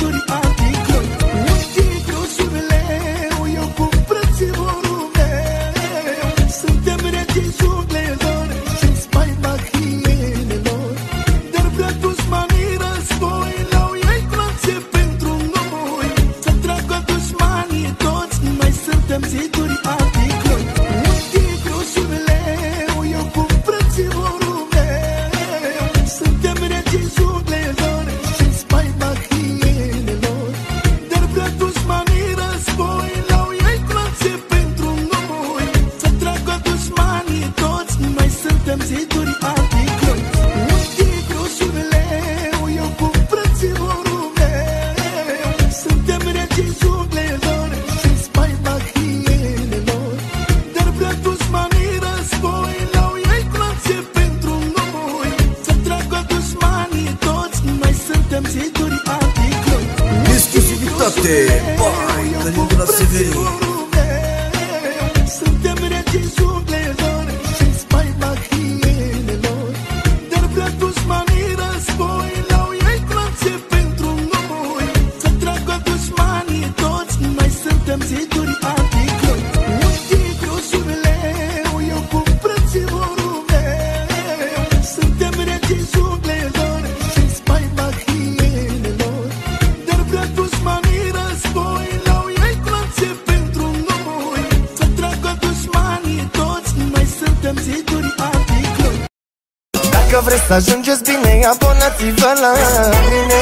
ziduri anticloni. Un tigru și un leu, eu cu frățiorul meu. Suntem regii junglelor și-n spaima hienelor. Dar vrea dușmanii război, l-au ei clanțe pentru noi. Să tragă dușmanii toți, noi suntem ziduri anticloni. Un tigru și un leu, eu cu frățiorul meu. Suntem regii junglelor și-n spaima hienelor. Dar vrea dușmanii război, l-au ei clanțe pentru noi. Să tragă dușmanii toți, noi suntem ziduri anticloni. Un tigru și un leu, eu cu frățiorul meu. Suntem regii junglelor și-n spaima hienelor. Dar vrea dușmanii război, l-au ei clanțe pentru noi. Să tragă dușmanii toți, noi suntem ziduri anticloni. Exclusivitate, bai, Călin de la Severin. Suntem regii junglelor și-n spaima hienelor. Dar vrea dușmanii război, l-au ei clanțe pentru noi. Să tragă dușmanii toți, noi suntem ziduri anticloni. Un tigru și un leu, eu cu frățiorul meu. Suntem regii junglelor și-n spaima hienelor. Dar vrea dușmanii război, l-au ei clanțe pentru noi. Să tragă dușmanii toți, noi suntem ziduri anticloni. Dacă vreți să ajungeți bine, abonați-vă la mine.